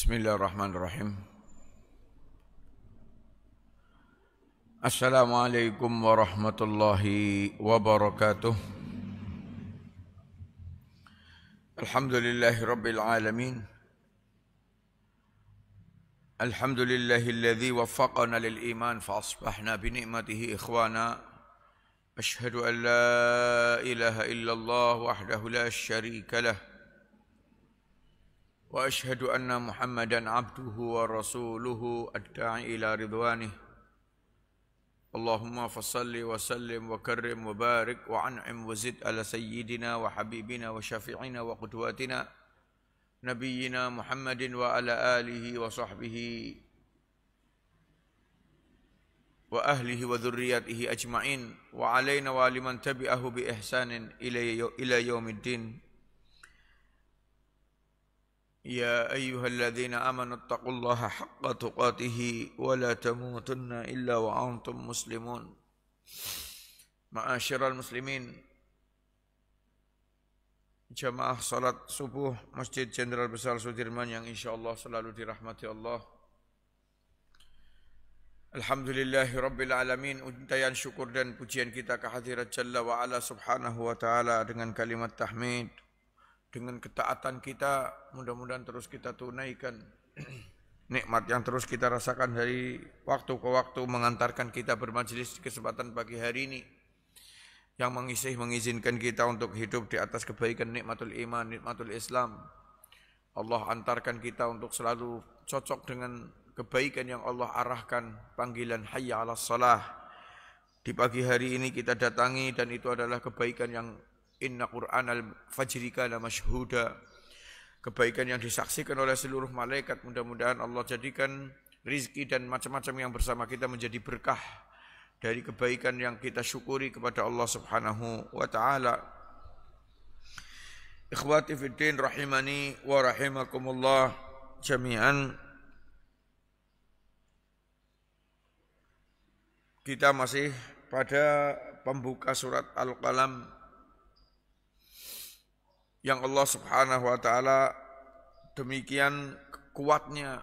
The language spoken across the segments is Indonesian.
Bismillahirrahmanirrahim. Assalamualaikum warahmatullahi wabarakatuh. Alhamdulillahi rabbil alamin. Alhamdulillahilladzi waffaqana lil iman fa asbahna bi ni'matihi ikhwana. Ashhadu an la ilaha illallah wahdahu la syarika lah. وأشهد أن محمدًا عبده ورسوله الداعي إلى رضوانه اللهم فصل وسلم وكرم وبارك وأنعم وزد على سيدنا وحبيبنا وشفيعنا وقدوتنا نبينا محمد وعلى آله وصحبه وأهله وذريته أجمعين وعلينا ولمن تبعه بإحسان إلى يوم الدين. يا أيها الذين آمنوا اتقوا الله حق تقاته ولا تموتن إلا وأنتم مسلمون. Ma'asyiral muslimin, jamaah salat subuh Masjid Jenderal Besar Sudirman yang insyaallah selalu dirahmati Allah. Alhamdulillahi rabbil alamin. Untayan syukur dan pujian kita kehadirat Jalla wa Ala subhanahu wa ta'ala dengan kalimat tahmid. Dengan ketaatan kita, mudah-mudahan terus kita tunaikan nikmat yang terus kita rasakan dari waktu ke waktu mengantarkan kita bermajelis kesempatan pagi hari ini, yang mengizinkan kita untuk hidup di atas kebaikan nikmatul iman, nikmatul Islam. Allah antarkan kita untuk selalu cocok dengan kebaikan yang Allah arahkan, panggilan hayya 'alas shalah. Di pagi hari ini kita datangi, dan itu adalah kebaikan yang Inna Qur'anal fajri kana masyhuda, kebaikan yang disaksikan oleh seluruh malaikat. Mudah-mudahan Allah jadikan rizki dan macam-macam yang bersama kita menjadi berkah dari kebaikan yang kita syukuri kepada Allah subhanahu wa ta'ala. Ikhwati fiddin rahimani wa rahimakumullah jami'an. Kita masih pada pembuka surat Al-Qalam yang Allah subhanahu wa ta'ala demikian kuatnya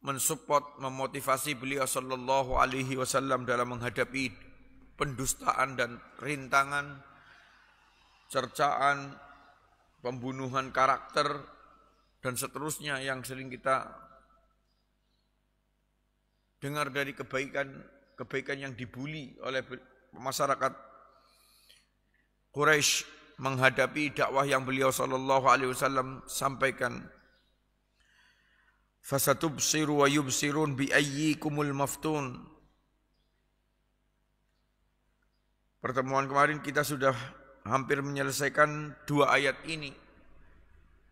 mensupport, memotivasi beliau sallallahu alaihi wasallam dalam menghadapi pendustaan dan rintangan, cercaan, pembunuhan karakter, dan seterusnya yang sering kita dengar dari kebaikan yang dibuli oleh masyarakat Quraisy menghadapi dakwah yang beliau sallallahu alaihi wasallam sampaikan. Fasatubsiru wa yubsirun bi ayyikumul maftun. Pertemuan kemarin kita sudah hampir menyelesaikan dua ayat ini.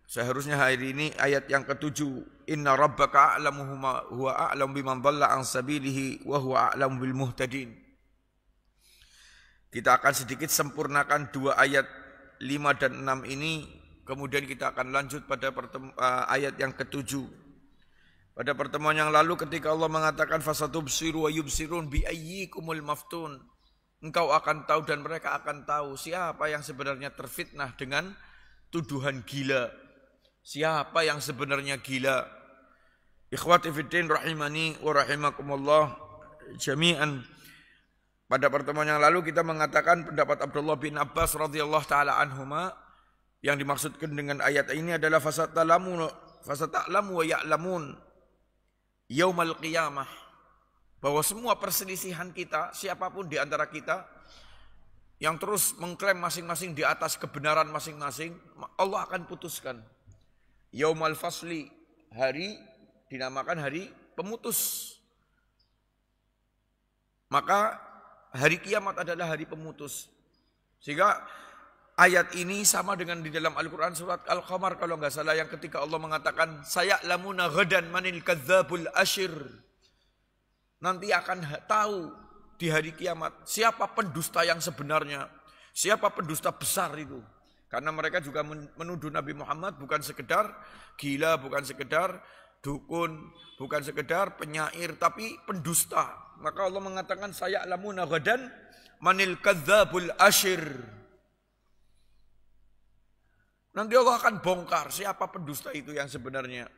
Seharusnya hari ini ayat yang ke-7. Inna rabbaka a'lamu huwa a'lamu biman dhalla an sabilihi wa huwa a'lamu bil muhtadin. Kita akan sedikit sempurnakan dua ayat 5 dan 6 ini, kemudian kita akan lanjut pada ayat yang ke-7. Pada pertemuan yang lalu ketika Allah mengatakan fasatubsiru wa yubsirun bi ayyikumul maftun, engkau akan tahu dan mereka akan tahu siapa yang sebenarnya terfitnah dengan tuduhan gila, siapa yang sebenarnya gila. Ikhwati fiddin rahimani wa rahimakumullah jami'an. Pada pertemuan yang lalu kita mengatakan pendapat Abdullah bin Abbas radhiyallahu taala anhuma, yang dimaksudkan dengan ayat ini adalah fasata'lamu wa ya'lamun yaumal qiyamah, bahwa semua perselisihan kita, siapapun di antara kita yang terus mengklaim masing-masing di atas kebenaran masing-masing, Allah akan putuskan. Yaumal fasli, hari dinamakan hari pemutus. Maka hari kiamat adalah hari pemutus. Sehingga ayat ini sama dengan di dalam Al-Quran surat Al-Qamar kalau enggak salah, yang ketika Allah mengatakan saya'lamuna ghadan manil kadzdzabul asyir. Nanti akan tahu di hari kiamat siapa pendusta yang sebenarnya, siapa pendusta besar itu. Karena mereka juga menuduh Nabi Muhammad bukan sekedar gila, bukan sekedar dukun, bukan sekedar penyair, tapi pendusta. Maka Allah mengatakan saya'lamuna ghadan manil kadzdzabul asyir. Nanti Allah akan bongkar siapa pendusta itu yang sebenarnya.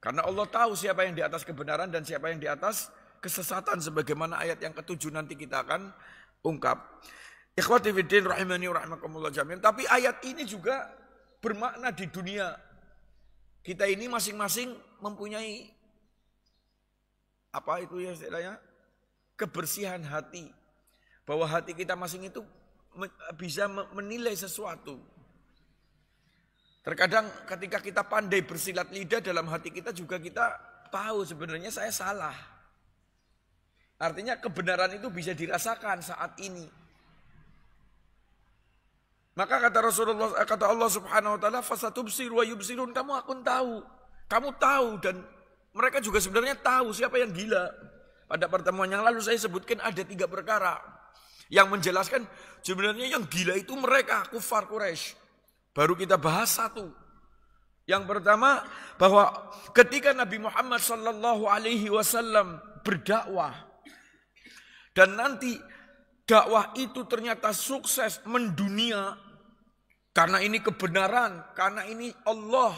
Karena Allah tahu siapa yang di atas kebenaran dan siapa yang di atas kesesatan. Sebagaimana ayat yang ke-7 nanti kita akan ungkap. Ikhwati fiddin rahimani rahimakumullah jami'an. Tapi ayat ini juga bermakna di dunia. Kita ini masing-masing mempunyai apa itu ya istilahnya? Kebersihan hati. Bahwa hati kita masing itu bisa menilai sesuatu. Terkadang ketika kita pandai bersilat lidah dalam hati kita juga kita tahu sebenarnya saya salah. Artinya kebenaran itu bisa dirasakan saat ini. Maka kata Rasulullah, kata Allah Subhanahu wa taala, fasatubsir wa yubsirun, kamu akan tahu. Kamu tahu dan mereka juga sebenarnya tahu siapa yang gila. Pada pertemuan yang lalu saya sebutkan ada 3 perkara yang menjelaskan sebenarnya yang gila itu mereka, kufar Quraisy. Baru kita bahas 1. Yang pertama bahwa ketika Nabi Muhammad sallallahu alaihi wasallam berdakwah dan nanti dakwah itu ternyata sukses mendunia karena ini kebenaran, karena ini Allah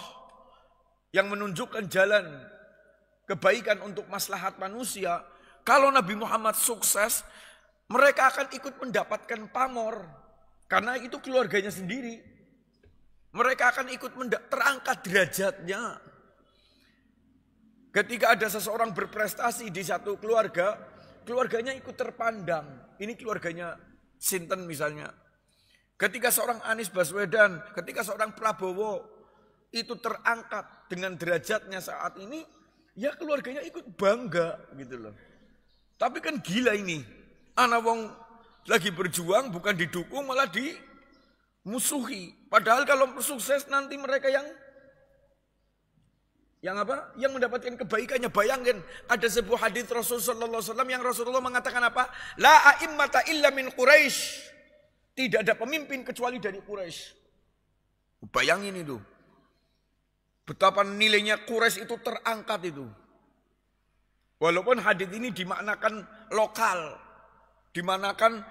yang menunjukkan jalan kebaikan untuk maslahat manusia. Kalau Nabi Muhammad sukses, mereka akan ikut mendapatkan pamor karena itu keluarganya sendiri. Mereka akan ikut terangkat derajatnya. Ketika ada seseorang berprestasi di satu keluarga, keluarganya ikut terpandang. Ini keluarganya Sinten misalnya. Ketika seorang Anies Baswedan, ketika seorang Prabowo itu terangkat dengan derajatnya saat ini, ya keluarganya ikut bangga gitu loh. Tapi kan gila ini. Anak wong lagi berjuang bukan didukung malah dimusuhi. Padahal kalau sukses nanti mereka yang apa? Yang mendapatkan kebaikannya. Bayangkan ada sebuah hadis Rasulullah sallallahu alaihi wasallam yang Rasulullah mengatakan apa? La a'immata illa min Quraisy. Tidak ada pemimpin kecuali dari Quraisy. Bayangin itu. Betapa nilainya Quraisy itu terangkat itu. Walaupun hadis ini dimaknakan lokal, dimaknakan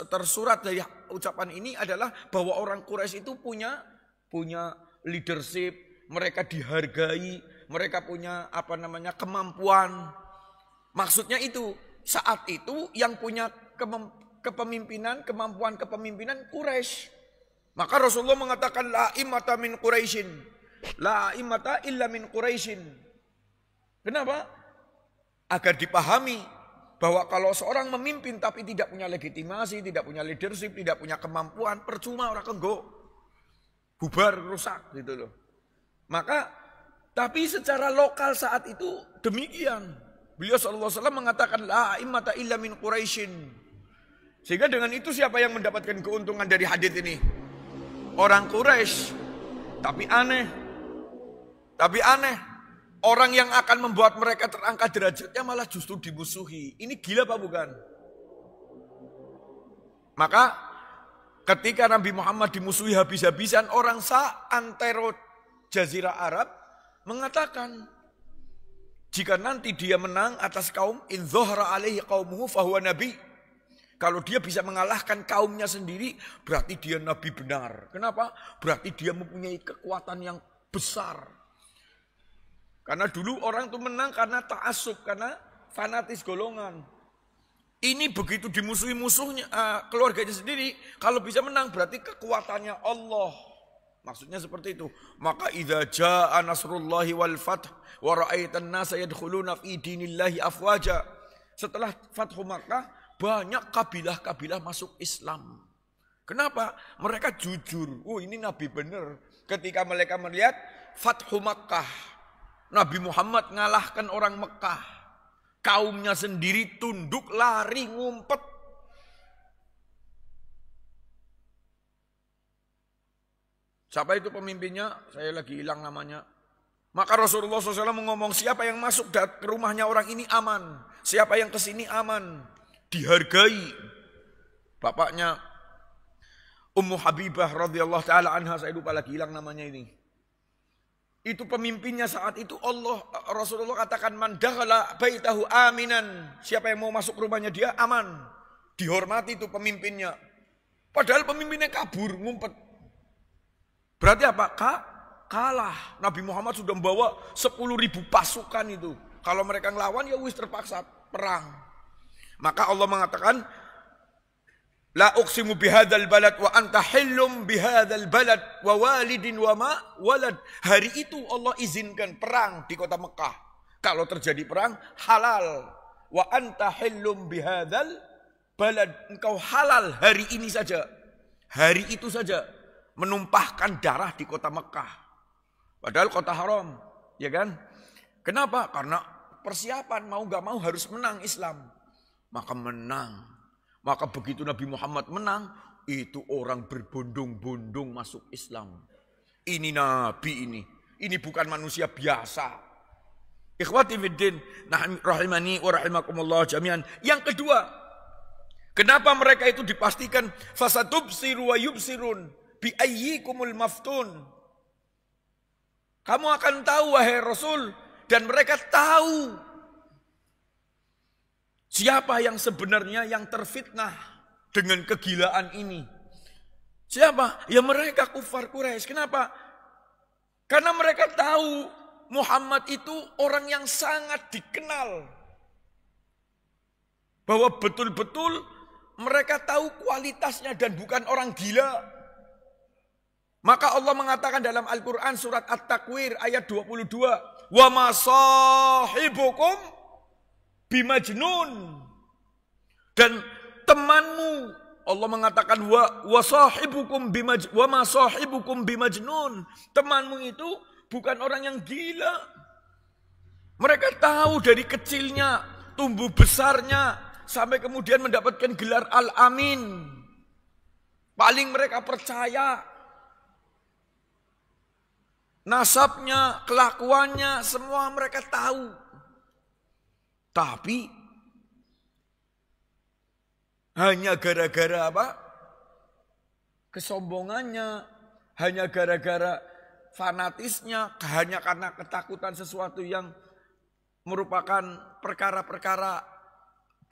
tersurat dari ucapan ini adalah bahwa orang Quraisy itu punya leadership, mereka dihargai, mereka punya kemampuan. Maksudnya itu saat itu yang punya kepemimpinan, kemampuan kepemimpinan Quraisy. Maka Rasulullah mengatakan la imata min Quraisyin, la imata illa min Quraisyin. Kenapa? Agar dipahami bahwa kalau seorang memimpin tapi tidak punya legitimasi, tidak punya leadership, tidak punya kemampuan, percuma orang kenggo. Bubar, rusak gitu loh. Maka tapi secara lokal saat itu demikian. Beliau sallallahu alaihi wasallam mengatakan la immata illa min Quraisyin. Sehingga dengan itu siapa yang mendapatkan keuntungan dari hadis ini? Orang Quraisy. Tapi aneh. Orang yang akan membuat mereka terangkat derajatnya malah justru dimusuhi. Ini gila apa bukan? Maka ketika Nabi Muhammad dimusuhi habis-habisan, orang seantero Jazirah Arab mengatakan, jika nanti dia menang atas kaum, in dhahara alaihi qaumuhu fahuwa nabi. Kalau dia bisa mengalahkan kaumnya sendiri, berarti dia nabi benar. Kenapa? Berarti dia mempunyai kekuatan yang besar. Karena dulu orang itu menang karena ta'assub, karena fanatis golongan. Ini begitu dimusuhi musuhnya, keluarganya sendiri, kalau bisa menang berarti kekuatannya Allah. Maksudnya seperti itu. Maka idza jaa nasrullahi wal fath wa ra'aitan nasa yadkhuluna fi dinillahi afwaja. Setelah Fathu Makkah, banyak kabilah-kabilah masuk Islam. Kenapa? Mereka jujur. Oh, ini nabi benar. Ketika mereka melihat Fathu Makkah, Nabi Muhammad ngalahkan orang Mekah. Kaumnya sendiri tunduk, lari, ngumpet. Siapa itu pemimpinnya? Saya lagi hilang namanya. Maka Rasulullah SAW mengomong, siapa yang masuk ke rumahnya orang ini aman. Siapa yang kesini aman. Dihargai. Bapaknya Ummu Habibah radhiyallahu ta'ala anha, saya lupa lagi hilang namanya ini. Itu pemimpinnya saat itu Rasulullah katakan man dakhala baitahu aminan. Siapa yang mau masuk rumahnya dia aman. Dihormati itu pemimpinnya. Padahal pemimpinnya kabur, ngumpet. Berarti apa? kalah. Nabi Muhammad sudah membawa 10.000 pasukan itu. Kalau mereka ngelawan ya wis terpaksa perang. Maka Allah mengatakan, la uqsimu bihadzal balad wa anta hillum bihadzal balad wa walidin wa ma walad. Hari itu Allah izinkan perang di kota Mekah. Kalau terjadi perang halal. Wa anta hillum bihadzal balad. Engkau halal hari ini saja. Hari itu saja menumpahkan darah di kota Mekah. Padahal kota haram, ya kan? Kenapa? Karena persiapan mau gak mau harus menang Islam. Maka menang. Maka begitu Nabi Muhammad menang, itu orang berbondong-bondong masuk Islam. Ini Nabi ini. Ini bukan manusia biasa. Ikhwati fiddin, rahimani wa rahimakumullah jami'an. Yang kedua, kenapa mereka itu dipastikan fasatubsiru wa yubsirun bi ayyikumul maftun. Kamu akan tahu wahai Rasul, dan mereka tahu siapa yang sebenarnya yang terfitnah dengan kegilaan ini. Siapa? Ya mereka kufar Quraisy. Kenapa? Karena mereka tahu Muhammad itu orang yang sangat dikenal. Bahwa betul-betul mereka tahu kualitasnya dan bukan orang gila. Maka Allah mengatakan dalam Al-Quran surat At-Takwir ayat 22. Wa ma sahibukum bimajnun. Dan temanmu, Allah mengatakan wa ma sahibukum bimajnun. Temanmu itu bukan orang yang gila. Mereka tahu dari kecilnya, tumbuh besarnya, sampai kemudian mendapatkan gelar Al-Amin. Paling mereka percaya. Nasabnya, kelakuannya, semua mereka tahu. Tapi hanya gara-gara apa? Kesombongannya, hanya gara-gara fanatisnya, hanya karena ketakutan sesuatu yang merupakan perkara-perkara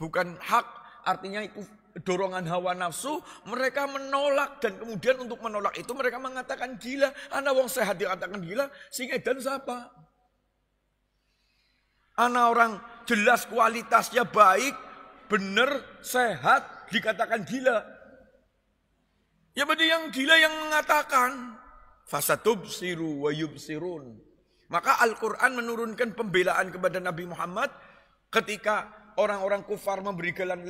bukan hak, artinya itu dorongan hawa nafsu, mereka menolak. Dan kemudian untuk menolak itu mereka mengatakan gila. Ana wong sehat dikatakan gila, sing edan siapa? Ana orang jelas kualitasnya baik, benar, sehat, dikatakan gila. Ya berarti yang gila yang mengatakan fasatubsiru wa yubsirun. Maka Al-Quran menurunkan pembelaan kepada Nabi Muhammad ketika orang-orang kufar memberikan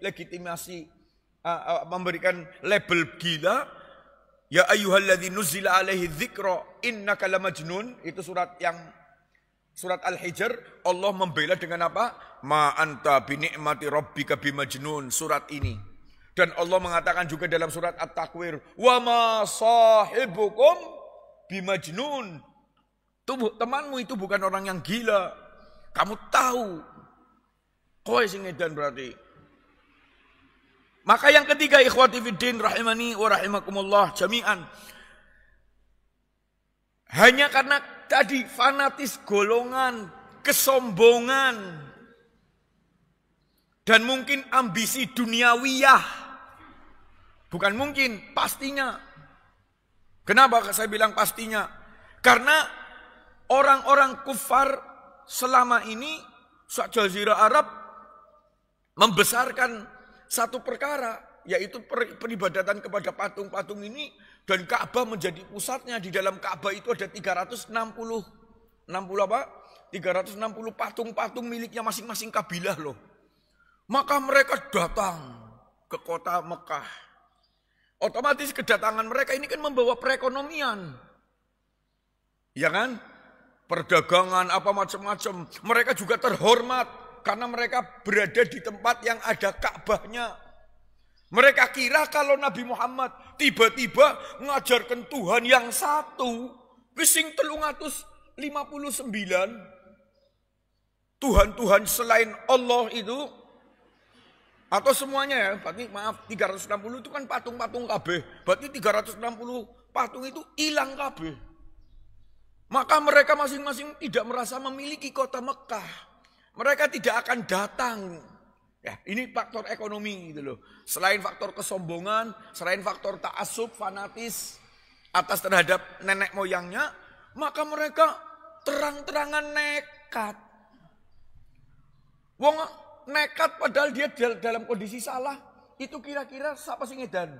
legitimasi, memberikan label gila. Ya ayyuhalladzi nuzzila alaihi dzikra innaka lamajnun. Itu surat Al-Hijr. Allah membela dengan apa? Ma anta bi ni'mati rabbika bimajnun. Surat ini. Dan Allah mengatakan juga dalam surat At-Takwir, wa ma sahibukum bimajnun. Temanmu itu bukan orang yang gila. Kamu tahu. Kowe sing edan berarti. Maka yang ketiga, ikhwati fiddin rahimani wa rahimakumullah jami'an. Hanya karena tadi fanatis golongan, kesombongan, dan mungkin ambisi duniawiyah. Bukan mungkin, pastinya. Kenapa saya bilang pastinya? Karena orang-orang kufar selama ini Jazirah Arab membesarkan satu perkara, yaitu peribadatan kepada patung-patung ini, dan Ka'bah menjadi pusatnya. Di dalam Ka'bah itu ada 360 patung-patung miliknya masing-masing kabilah loh. Maka mereka datang ke kota Mekah. Otomatis kedatangan mereka ini kan membawa perekonomian. Ya kan? Perdagangan apa macam-macam. Mereka juga terhormat karena mereka berada di tempat yang ada Ka'bahnya. Mereka kira kalau Nabi Muhammad tiba-tiba mengajarkan Tuhan yang satu, sing 359 Tuhan-Tuhan selain Allah itu, atau semuanya ya, berarti maaf 360 itu kan patung-patung kabeh. Berarti 360 patung itu hilang kabeh. Maka mereka masing-masing tidak merasa memiliki kota Mekah. Mereka tidak akan datang. Ya, ini faktor ekonomi gitu loh. Selain faktor kesombongan, selain faktor ta'assub, fanatis atas terhadap nenek moyangnya, maka mereka terang-terangan nekat. Wong nekat padahal dia dalam kondisi salah, itu kira-kira siapa sing edan?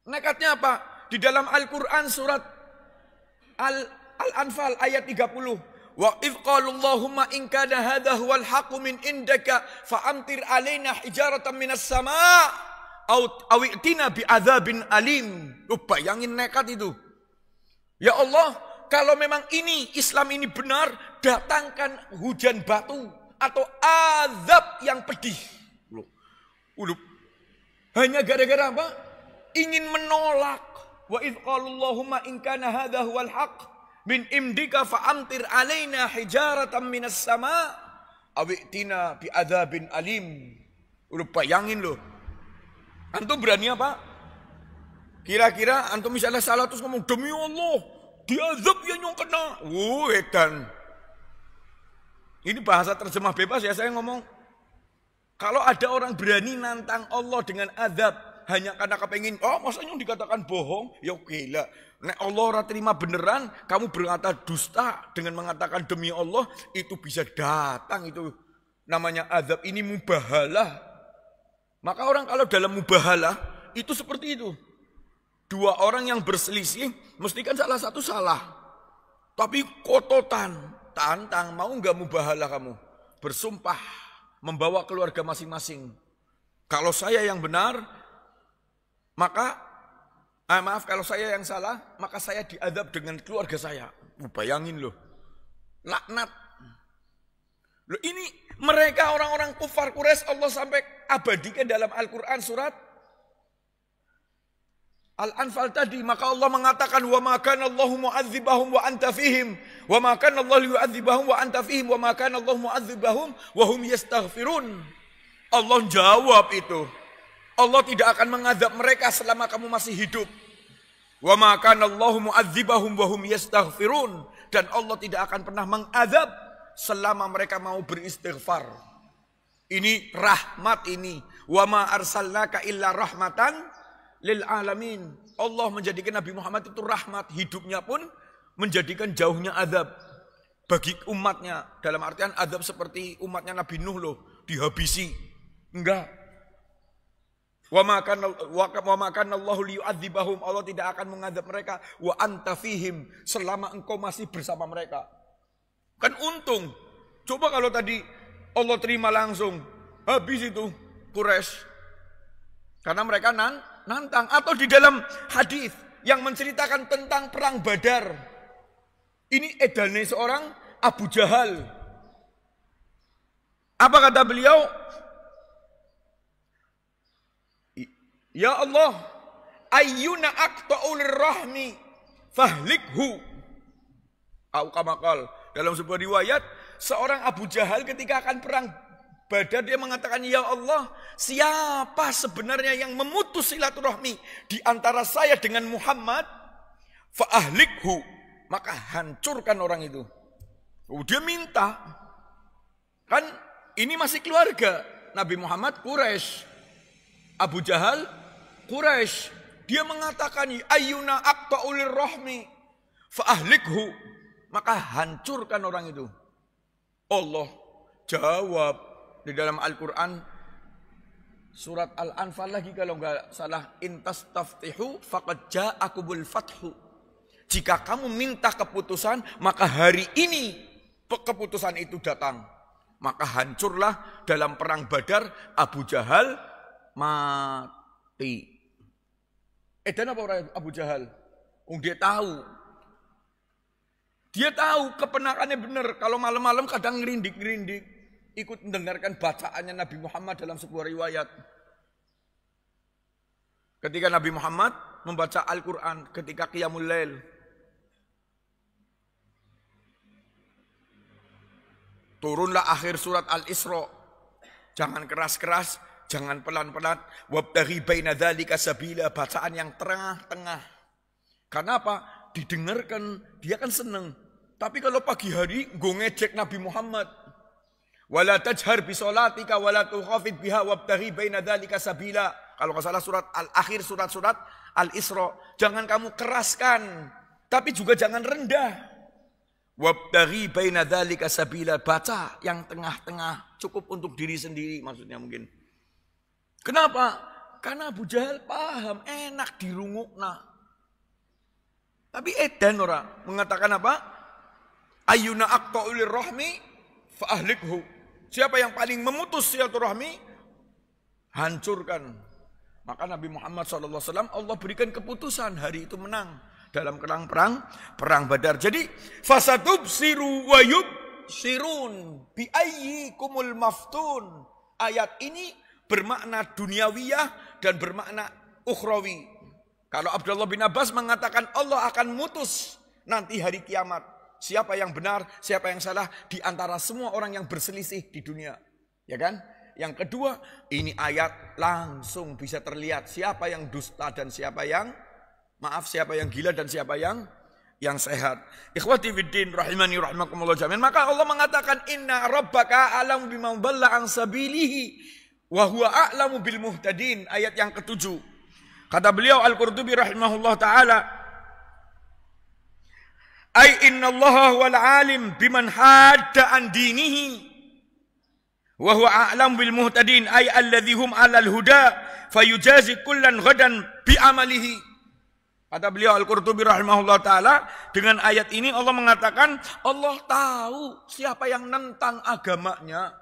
Nekatnya apa? Di dalam Al-Quran surat Al-Anfal ayat 30. Wa idh qalu Allahumma in kana hadha huwal haqqu min indaka fa'amtir alaina hijaratan minas sama' aw i'tina bi'adzabin alim. Bayangin nekat itu. Ya Allah, kalau memang ini Islam ini benar, datangkan hujan batu atau azab yang pedih. Hanya gara-gara apa? Ingin menolak. Wa idh qalu Allahumma in kana hadha huwal haqq min indika fa'amtir alaina hijaratan minas sama' aw i'tina bi'adzabin alim. Udah bayangin loh. Antum berani apa? Kira-kira antum misalnya salah terus ngomong demi Allah, diazab ya nyong kena. Edan. Ini bahasa terjemah bebas ya saya ngomong. Kalau ada orang berani nantang Allah dengan azab hanya karena kepengin, oh masa nyong dikatakan bohong? Ya gila. Nek Allah ora terima beneran, kamu berkata dusta dengan mengatakan demi Allah, itu bisa datang itu. Namanya azab, ini mubahalah. Maka orang kalau dalam mubahalah, itu seperti itu. Dua orang yang berselisih, mesti kan salah satu salah. Tapi kototan, tantang, mau nggak mubahalah kamu? Bersumpah, membawa keluarga masing-masing. Kalau saya yang benar, maka, kalau saya yang salah, maka saya diadab dengan keluarga saya. Bayangin loh, laknat. Loh ini mereka orang-orang kufar Quraisy Allah sampai abadikan dalam Al-Quran surat Al-Anfal tadi. Maka Allah mengatakan, wa ma kana Allahu mu'adzibahum wa anta fihim, wa ma kana Allahu yu'adzibahum wa anta fihim, wa ma kana Allahu mu'adzibahum wa hum yastaghfirun. Allah jawab itu. Allah tidak akan mengadab mereka selama kamu masih hidup. Wa ma kana Allahu mu'adzibahum wa hum yastaghfirun. Dan Allah tidak akan pernah mengadab selama mereka mau beristighfar. Ini rahmat ini. Wa ma arsalnaka illa rahmatan lil alamin. Allah menjadikan Nabi Muhammad itu rahmat. Hidupnya pun menjadikan jauhnya azab bagi umatnya. Dalam artian azab seperti umatnya Nabi Nuh loh, dihabisi. Enggak. Wa ma kana Allahu liyu'adzibahum. Allah tidak akan mengadab mereka wa anta fihim, selama engkau masih bersama mereka. Kan untung. Coba kalau tadi Allah terima langsung, habis itu Quraisy. Karena mereka nantang. Atau di dalam hadis yang menceritakan tentang perang Badar. Ini edane seorang Abu Jahal. Apa kata beliau? Ya Allah, ayyuna aqta'ul rahmi fahlikhu. Au kama qala. Dalam sebuah riwayat, seorang Abu Jahal ketika akan perang Badar dia mengatakan, ya Allah, siapa sebenarnya yang memutus silaturahmi di antara saya dengan Muhammad? Fa'ahlikhu, maka hancurkan orang itu. Dia minta. Kan ini masih keluarga. Nabi Muhammad Quraisy, Abu Jahal Quraisy. Dia mengatakan, ayyuna aqta'ulir rahmi fa'ahlikhu, maka hancurkan orang itu. Allah jawab di dalam Al-Quran surat Al-Anfal lagi kalau enggak salah, intastaftihu faqad ja'akumul fathu. Jika kamu minta keputusan, maka hari ini keputusan itu datang. Maka hancurlah dalam perang Badar, Abu Jahal mati. Dan apa orang Abu Jahal? Dia tahu. Dia tahu kebenarannya benar. Kalau malam-malam kadang ngerindik-ngerindik. Ikut mendengarkan bacaannya Nabi Muhammad dalam sebuah riwayat. Ketika Nabi Muhammad membaca Al-Quran ketika Qiyamul Lail. Turunlah akhir surat Al-Isra. Jangan keras-keras, jangan pelan-pelan. Wabtaghi baina dzalika sabila, bacaan yang tengah-tengah. Karena apa? Didengarkan, dia kan senang. Tapi kalau pagi hari gue ngejek Nabi Muhammad. Wala tajhar bi sholatika wala tukhafid biha wabtaghi baina dzalika sabila. Kalau enggak salah surat Al-Akhir surat-surat Al-Isra. Jangan kamu keraskan Tapi juga jangan rendah. Wabtaghi baina dzalika sabila, baca yang tengah-tengah, cukup untuk diri sendiri maksudnya mungkin. Kenapa? Karena Abu Jahal paham, enak dirungokna. Tapi edan ora mengatakan apa? Ayyuna aqta'ulir rahmi fa ahlikhu. Siapa yang paling memutus silaturahmi, hancurkan. Maka Nabi Muhammad SAW Allah berikan keputusan, hari itu menang dalam perang Badar. Jadi fasatubsiru wa yubsirun bi ayyikumul maftun. Ayat ini bermakna duniawiyah dan bermakna ukhrawi. Kalau Abdullah bin Abbas mengatakan Allah akan mutus nanti hari kiamat, siapa yang benar, siapa yang salah di antara semua orang yang berselisih di dunia. Ya kan? Yang kedua, ini ayat langsung bisa terlihat siapa yang dusta dan siapa yang gila dan siapa yang sehat. Ikhwati fiddin rahimani rahimakumullah jami'an. Maka Allah mengatakan inna rabbaka a'lamu biman dhalla an sabilihi wa huwa a'lamu bil muhtadin. Ayat yang ke-7. Kata beliau Al-Qurtubi rahimahullah taala, ay innallaha huwal alim biman hadda an dinihi wa huwa a'lamu bil muhtadin, ay alladzi hum 'alal huda fayujazi kullan ghadan bi amalihi. Kata beliau Al-Qurtubi rahimahullah ta'ala, dengan ayat ini Allah mengatakan Allah tahu siapa yang nentang agamanya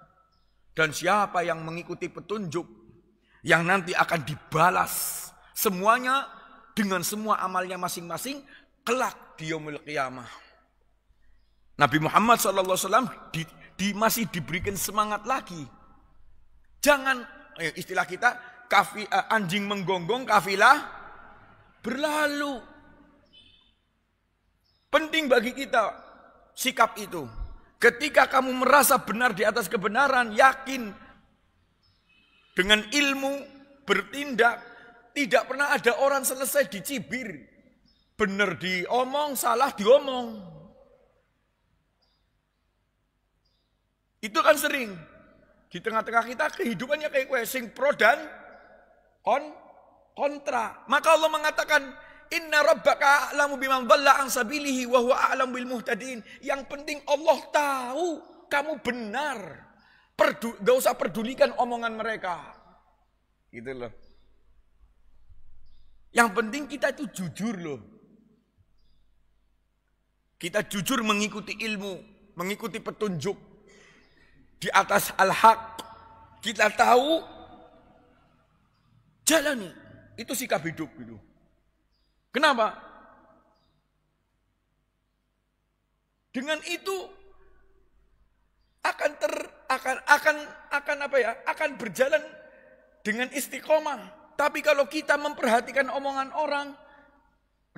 dan siapa yang mengikuti petunjuk yang nanti akan dibalas semuanya dengan semua amalnya masing-masing kelak di yaumul qiyamah. Nabi Muhammad SAW masih diberikan semangat lagi. Jangan, istilah kita, anjing menggonggong kafilah berlalu. Penting bagi kita sikap itu. Ketika kamu merasa benar di atas kebenaran, yakin dengan ilmu bertindak, tidak pernah ada orang selesai dicibir. Benar diomong, salah diomong. Itu kan sering di tengah-tengah kita kehidupannya kayak gue, sing pro dan kontra. Maka Allah mengatakan inna rabbaka a'lamu biman dhalla an sabilihi wa huwa a'lamu bil muhtadin. Yang penting Allah tahu kamu benar. Gak usah pedulikan omongan mereka. Gitu loh. Yang penting kita itu jujur loh. Kita jujur mengikuti ilmu, mengikuti petunjuk di atas al-haq. Kita tahu jalani. Itu sikap hidup gitu. Kenapa? Dengan itu akan berjalan dengan istiqomah. Tapi kalau kita memperhatikan omongan orang,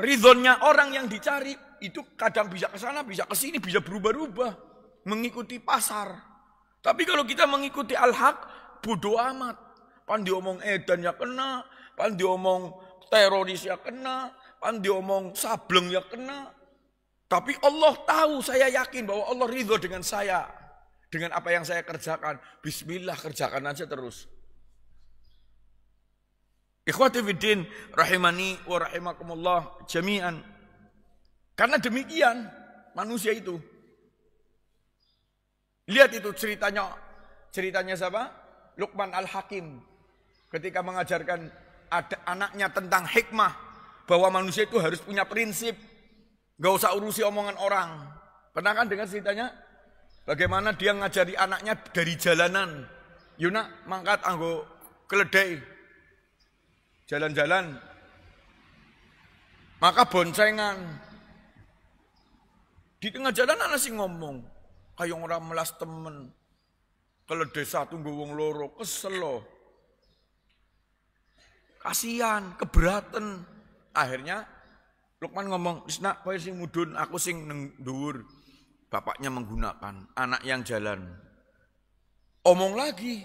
ridhonya orang yang dicari itu kadang bisa ke sana, bisa ke sini, bisa berubah-ubah, mengikuti pasar. Tapi kalau kita mengikuti al-haq, bodoh amat. Pan diomong edan ya kena, pan diomong teroris ya kena, pan diomong sableng ya kena. Tapi Allah tahu, saya yakin bahwa Allah ridho dengan saya, dengan apa yang saya kerjakan. Bismillah, kerjakan aja terus. Ikhwati fiddin rahimani wa rahimakumullah jami'an. Karena demikian manusia itu. Lihat itu ceritanya siapa? Luqman Al-Hakim. Ketika mengajarkan anaknya tentang hikmah, bahwa manusia itu harus punya prinsip, gak usah urusi omongan orang. Pernah kan dengar ceritanya? Bagaimana dia ngajari anaknya dari jalanan. Yuna mangkat anggo keledai, jalan-jalan, maka boncengan. Di tengah jalan anak sih ngomong, kayak orang melas temen, keledai satu nggo wong loro, kesel loh. Kasihan, keberatan. Akhirnya Luqman ngomong, "Isna, kowe sing mudun, aku sing nang dhuwur." Bapaknya menggunakan anak yang jalan. Omong lagi.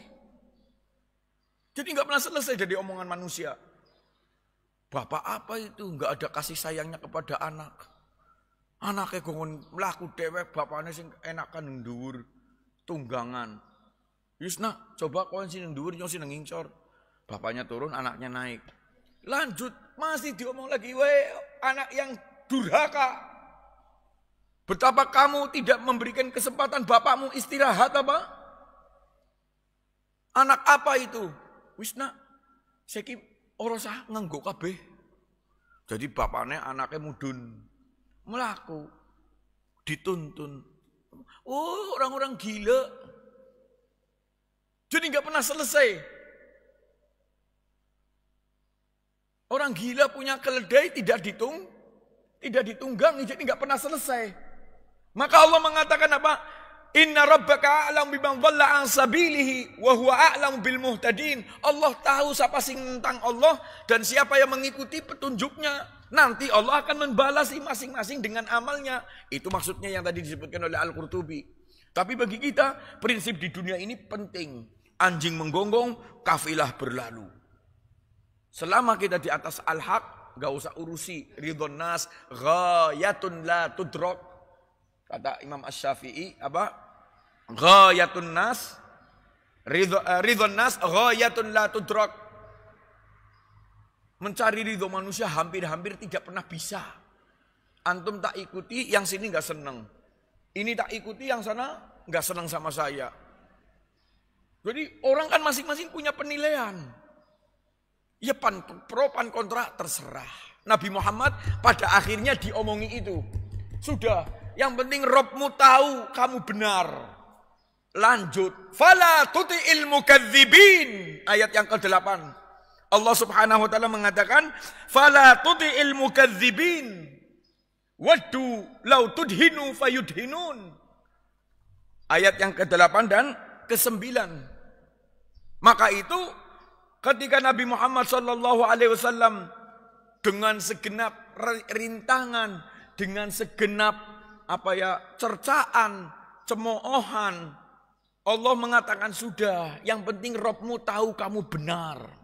Jadi nggak pernah selesai dari omongan manusia. Bapak apa itu? Nggak ada kasih sayangnya kepada anak. Anaknya gongon mlaku dewek, bapaknya sing enakan nang dhuwur, tunggangan. Isna, coba kowe sing nang dhuwur, nyosi nang ngincor. Bapaknya turun, anaknya naik. Lanjut, masih diomong lagi, weh anak yang durhaka. Betapa kamu tidak memberikan kesempatan bapakmu istirahat apa? Anak apa itu? Wisna, seki ora sah nganggo kabeh. Jadi bapaknya anaknya mudun, melaku, dituntun. Oh, orang-orang gila. Jadi nggak pernah selesai. Orang gila punya keledai tidak ditunggang, jadi nggak pernah selesai. Maka Allah mengatakan apa? Inna rabbaka a'lam biman dhalla an sabilihi wa huwa a'lamu bil muhtadin. Allah tahu siapa sing tentang Allah dan siapa yang mengikuti petunjuknya. Nanti Allah akan membalasi masing-masing dengan amalnya. Itu maksudnya yang tadi disebutkan oleh Al-Qurtubi. Tapi bagi kita prinsip di dunia ini penting. Anjing menggonggong, kafilah berlalu. Selama kita di atas al-haq, gak usah urusi ridhon nas ghayatun la tudrak. Kata Imam Asy-Syafi'i apa? Ghayatun nas ridhon nas ghayatun la tudrak. Mencari ridho manusia hampir-hampir tidak pernah bisa. Antum tak ikuti, yang sini gak seneng. Ini tak ikuti, yang sana gak seneng sama saya. Jadi orang kan masing-masing punya penilaian. Ya pro pan kontra terserah. Nabi Muhammad pada akhirnya diomongi itu. Sudah, yang penting Rabbmu tahu kamu benar. Lanjut. Fala tuti'il mukadzibin. Ayat yang ke-8. Allah Subhanahu wa taala mengatakan, "Fala tuti'il mukadzibin. Waddu law tudhinu fayudhinun." Ayat yang ke-8 dan ke-9. Maka itu ketika Nabi Muhammad sallallahu alaihi wasallam dengan segenap rintangan, dengan segenap cercaan, cemoohan, Allah mengatakan sudah, yang penting Rabbmu tahu kamu benar.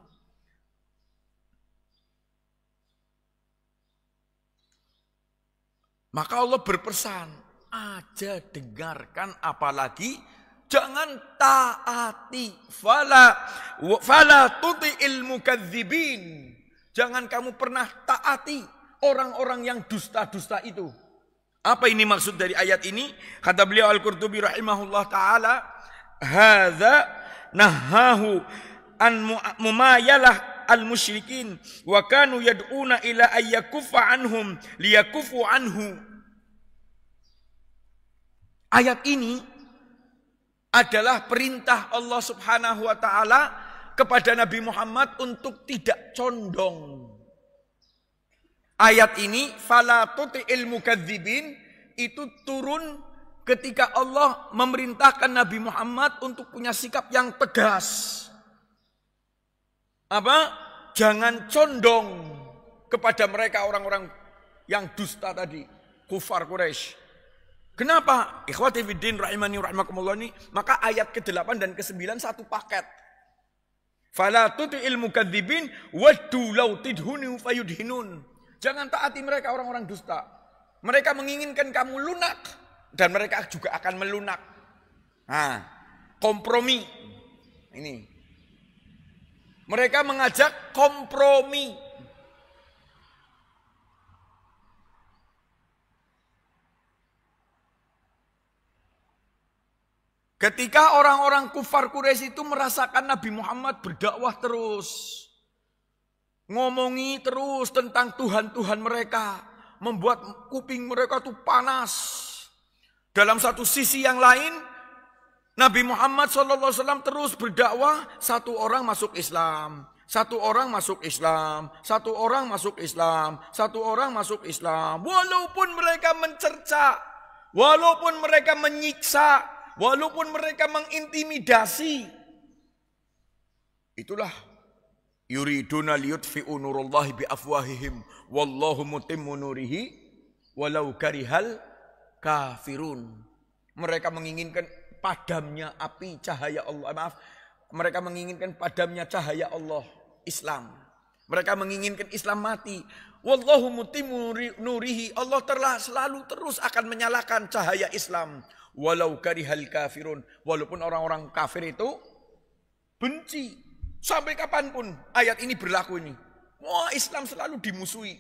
Maka Allah berpesan, aja dengarkan apalagi jangan taati. Fala tuti'il mukadzibin. Jangan kamu pernah taati orang-orang yang dusta-dusta itu. Apa ini maksud dari ayat ini? Kata beliau Al-Qurtubi rahimahullah ta'ala, hadza nahahu an mumayalah al-musyrikin wa kanu yad'una ila ayyakuffa anhum liyakufu anhu. Ayat ini adalah perintah Allah Subhanahu wa taala kepada Nabi Muhammad untuk tidak condong. Ayat ini fala tuti'il mukadzibin itu turun ketika Allah memerintahkan Nabi Muhammad untuk punya sikap yang tegas. Apa? Jangan condong kepada mereka orang-orang yang dusta tadi, kufar Quraisy. Kenapa? Ikhwati fiddin rahimani rahimakumullah ini, maka ayat ke-8 dan ke-9 satu paket. Fala tuti'il mukadzibin waddu law tidhunu fayudhinun. Jangan taati mereka orang-orang dusta. Mereka menginginkan kamu lunak dan mereka juga akan melunak. Nah, kompromi. Ini. Mereka mengajak kompromi. Ketika orang-orang kufar Quraisy itu merasakan Nabi Muhammad berdakwah terus, ngomongi terus tentang Tuhan-Tuhan mereka, membuat kuping mereka tuh panas. Dalam satu sisi yang lain, Nabi Muhammad SAW terus berdakwah, satu orang masuk Islam, satu orang masuk Islam, satu orang masuk Islam, satu orang masuk Islam. Walaupun mereka mencerca, walaupun mereka menyiksa, walaupun mereka mengintimidasi. Itulah yuriduna liyutfi'u nurullahi biafwahihim wallahu mutimmu nurihi walau karihal kafirun. Mereka menginginkan padamnya api cahaya Allah. Mereka menginginkan padamnya cahaya Allah, Islam. Mereka menginginkan Islam mati. Wallahu mutimmu nurihi. Allah telah selalu terus akan menyalakan cahaya Islam. Walau karihal kafirun. Walaupun orang-orang kafir itu benci. Sampai kapanpun ayat ini berlaku ini. Wah, Islam selalu dimusuhi.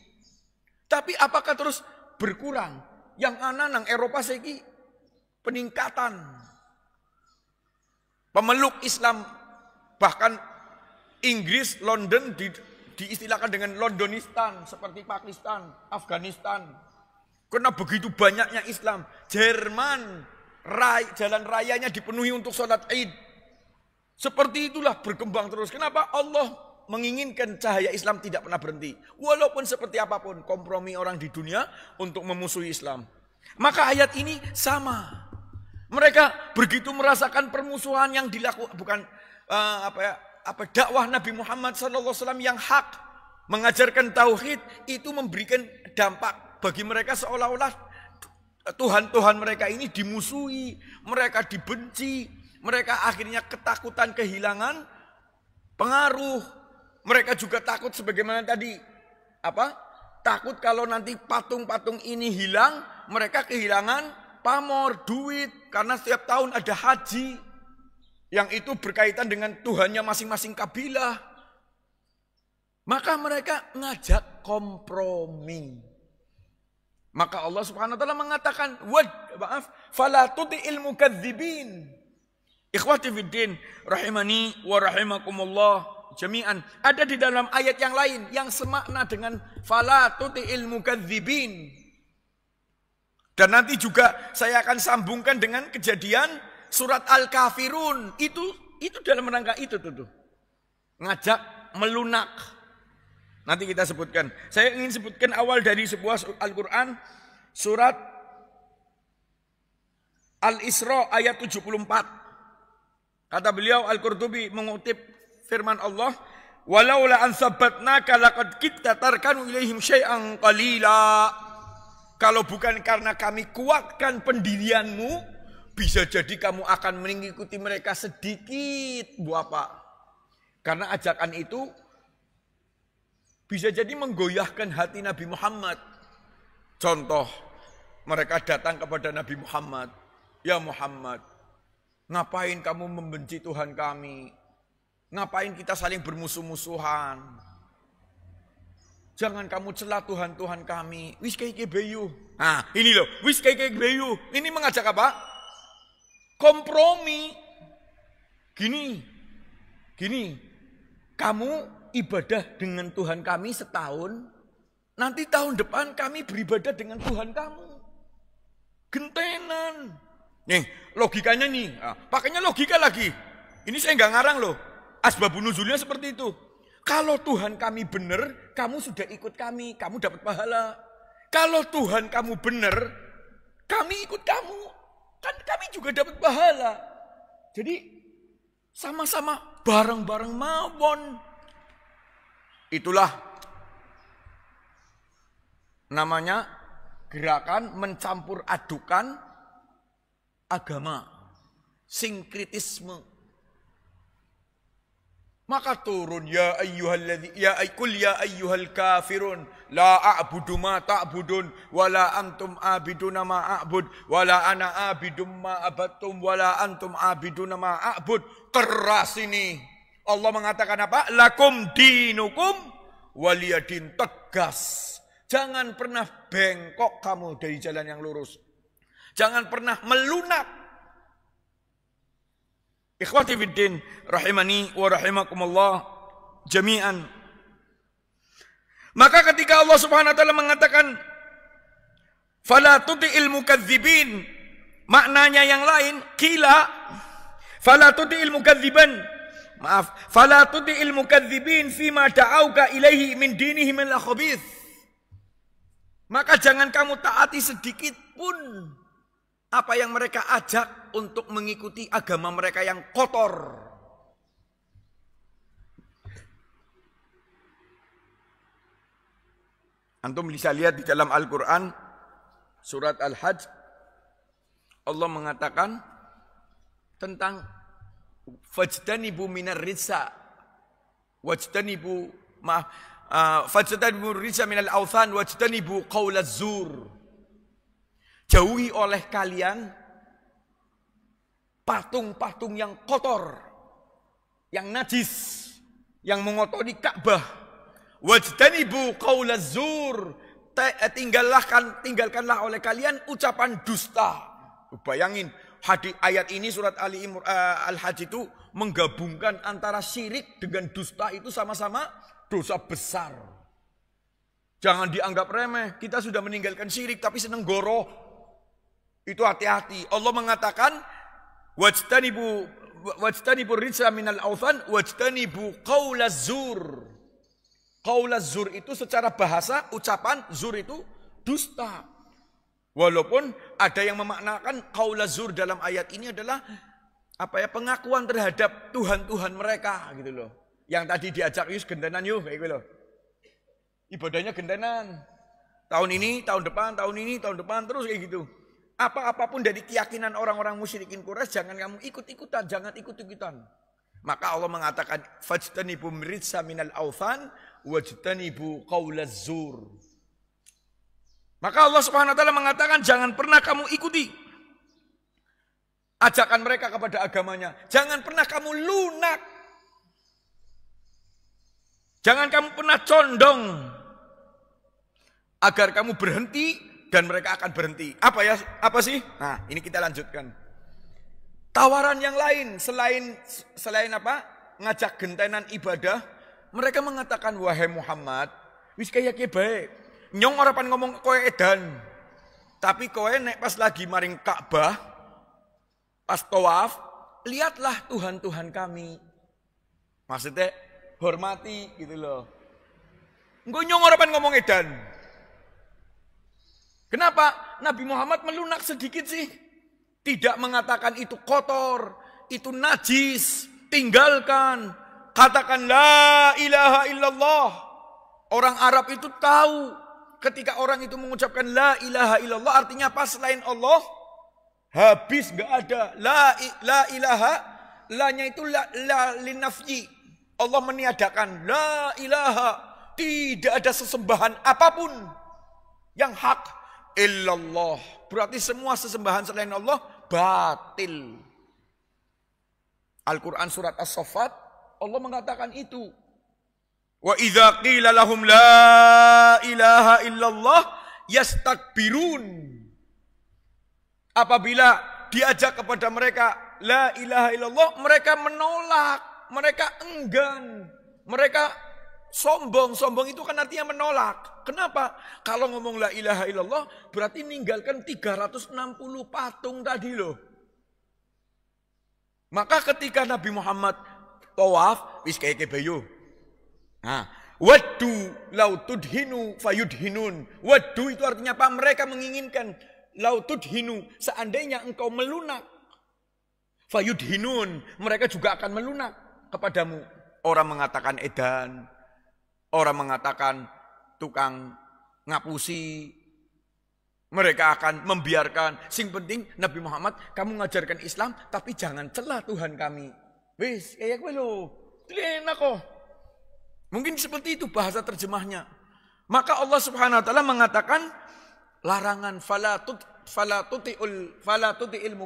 Tapi apakah terus berkurang. Yang ana nang Eropa saiki peningkatan. Pemeluk Islam, bahkan Inggris, London diistilahkan dengan Londonistan, seperti Pakistan, Afghanistan. Karena begitu banyaknya Islam. Jerman, jalan rayanya dipenuhi untuk sholat Id. Seperti itulah berkembang terus. Kenapa? Allah menginginkan cahaya Islam tidak pernah berhenti. Walaupun seperti apapun kompromi orang di dunia untuk memusuhi Islam. Maka ayat ini sama. Mereka begitu merasakan permusuhan yang dilakukan, bukan dakwah Nabi Muhammad SAW yang hak, mengajarkan tauhid, itu memberikan dampak bagi mereka seolah-olah Tuhan-Tuhan mereka ini dimusuhi, mereka dibenci, mereka akhirnya ketakutan kehilangan pengaruh. Mereka juga takut sebagaimana tadi, takut kalau nanti patung-patung ini hilang, mereka kehilangan pamor, duit, karena setiap tahun ada haji yang itu berkaitan dengan Tuhannya masing-masing kabilah. Maka mereka ngajak kompromi. Maka Allah Subhanahu wa taala mengatakan, fala tuti'il mukadzibin. Ikhwati fiddin, rahimani wa rahimakumullah jami'an. Ada di dalam ayat yang lain yang semakna dengan fala tuti'il mukadzibin. Dan nanti juga saya akan sambungkan dengan kejadian surat Al-Kafirun. Itu dalam rangka itu tuh. Ngajak melunak. Nanti kita sebutkan. Saya ingin sebutkan awal dari sebuah Al-Quran. Surat Al-Isra ayat 74. Kata beliau Al-Qurtubi mengutip firman Allah. Walaula an sabbatnaka laqad kitta tarkanu ilaihim syai'an qalila. Kalau bukan karena kami kuatkan pendirianmu, bisa jadi kamu akan mengikuti mereka sedikit, Bu apa? Karena ajakan itu bisa jadi menggoyahkan hati Nabi Muhammad. Contoh, mereka datang kepada Nabi Muhammad. Ya Muhammad, ngapain kamu membenci Tuhan kami? Ngapain kita saling bermusuh-musuhan? Jangan kamu celah Tuhan-Tuhan kami. Wis kayak beyu. Nah, ini loh. Wis kayak beyu. Ini mengajak apa? Kompromi. Gini. Kamu ibadah dengan Tuhan kami setahun. Nanti tahun depan kami beribadah dengan Tuhan kamu. Gentenan. Nih, logikanya nih. Nah, pakainya logika lagi. Ini saya nggak ngarang loh. Asbabun nuzulnya seperti itu. Kalau Tuhan kami benar, kamu sudah ikut kami dapat pahala. Kalau Tuhan kamu benar, kami ikut kamu, kan kami juga dapat pahala. Jadi sama-sama bareng-bareng mawon. Itulah namanya gerakan mencampur adukan agama, sinkritisme. Maka turun ya ayyuhal kafirun la a'budu ma ta'budun wala antum abiduna ma a'bud wala ana abidum ma abattum wala antum abiduna ma a'bud. Keras ini. Allah mengatakan apa? Lakum dinukum waliyadin, tegas. Jangan pernah bengkok kamu dari jalan yang lurus. Jangan pernah melunak. Ikhwati fiddin, rahimani wa rahimakumullah jami'an. Maka ketika Allah Subhanahu wa taala mengatakan fala tuti'il mukadzibin, maknanya yang lain, qila fala tuti'il mukadziban. Fala tuti'il mukadzibin fima da'auka ilaihi min dinihim al-khabith. Maka jangan kamu taati sedikit pun apa yang mereka ajak untuk mengikuti agama mereka yang kotor. Antum bisa lihat di dalam Al-Quran, surat Al-Hajj, Allah mengatakan tentang fajtanibu minar rizsa, fajtanibu rizsa minal awthan, wajtanibu qawlaz zur. Jauhi oleh kalian patung-patung yang kotor, yang najis, yang mengotori Ka'bah. Wajtanibu qaulaz zur, tinggalkanlah oleh kalian ucapan dusta. Bayangin, ayat ini surat Al-Hajj itu menggabungkan antara syirik dengan dusta itu sama-sama dosa besar. Jangan dianggap remeh. Kita sudah meninggalkan syirik tapi seneng goroh. Itu hati-hati. Allah mengatakan wajtanibu rijsa minal awthan wajtanibu qaulaz zur. Qaulaz zur itu secara bahasa ucapan, zur itu dusta. Walaupun ada yang memaknakan qaulaz zur dalam ayat ini adalah pengakuan terhadap Tuhan-Tuhan mereka gitu loh. Yang tadi diajak yus gentenan yuk kayak gitu loh. Ibadahnya gentenan. Tahun ini, tahun depan, tahun ini, tahun depan terus kayak gitu. Apapun dari keyakinan orang-orang musyrikin Quraisy jangan kamu ikut-ikutan, jangan ikut-ikutan. Maka Allah mengatakan fajtanibu rijsa minal awthan wajtanibu qaulaz zur. Maka Allah Subhanahu wa taala mengatakan jangan pernah kamu ikuti ajakan mereka kepada agamanya. Jangan pernah kamu lunak. Jangan kamu pernah condong agar kamu berhenti dan mereka akan berhenti. Apa sih? Nah, ini kita lanjutkan. Tawaran yang lain selain apa? Ngajak gentenan ibadah, mereka mengatakan wahai Muhammad, wis kaya baik. Nyong ora pan ngomong kowe edan. Tapi kowe nek pas lagi maring Ka'bah, pas tawaf, lihatlah Tuhan-Tuhan kami. Maksudnya hormati gitu loh. Engko nyong ora pan ngomong edan. Kenapa Nabi Muhammad melunak sedikit sih? Tidak mengatakan itu kotor, itu najis, tinggalkan. Katakan la ilaha illallah. Orang Arab itu tahu ketika orang itu mengucapkan la ilaha illallah artinya apa selain Allah? Habis gak ada. La ilaha, la-nya itu la linafyi. Allah meniadakan la ilaha. Tidak ada sesembahan apapun yang hak illallah. Berarti semua sesembahan selain Allah batil. Al-Quran surat As-Saffat Allah mengatakan itu. Wa idza qila lahum la ilaha illallah yastakbirun. Apabila diajak kepada mereka la ilaha illallah, mereka menolak, mereka enggan, mereka sombong. Sombong itu kan artinya menolak. Kenapa? Kalau ngomong la ilaha illallah berarti meninggalkan 360 patung tadi loh. Maka ketika Nabi Muhammad tawaf, wis kayak bayu. Nah, waddu lau tudhinu fayudhinun. Waddu itu artinya apa? Mereka menginginkan lau tudhinu, seandainya engkau melunak, fayudhinun, mereka juga akan melunak kepadamu. Orang mengatakan edan, orang mengatakan tukang ngapusi, mereka akan membiarkan. Sing penting Nabi Muhammad, kamu ngajarkan Islam, tapi jangan celah Tuhan kami. Wis, kayak gue lo, enak kok. Mungkin seperti itu bahasa terjemahnya. Maka Allah Subhanahu wa taala mengatakan larangan fala tuti'il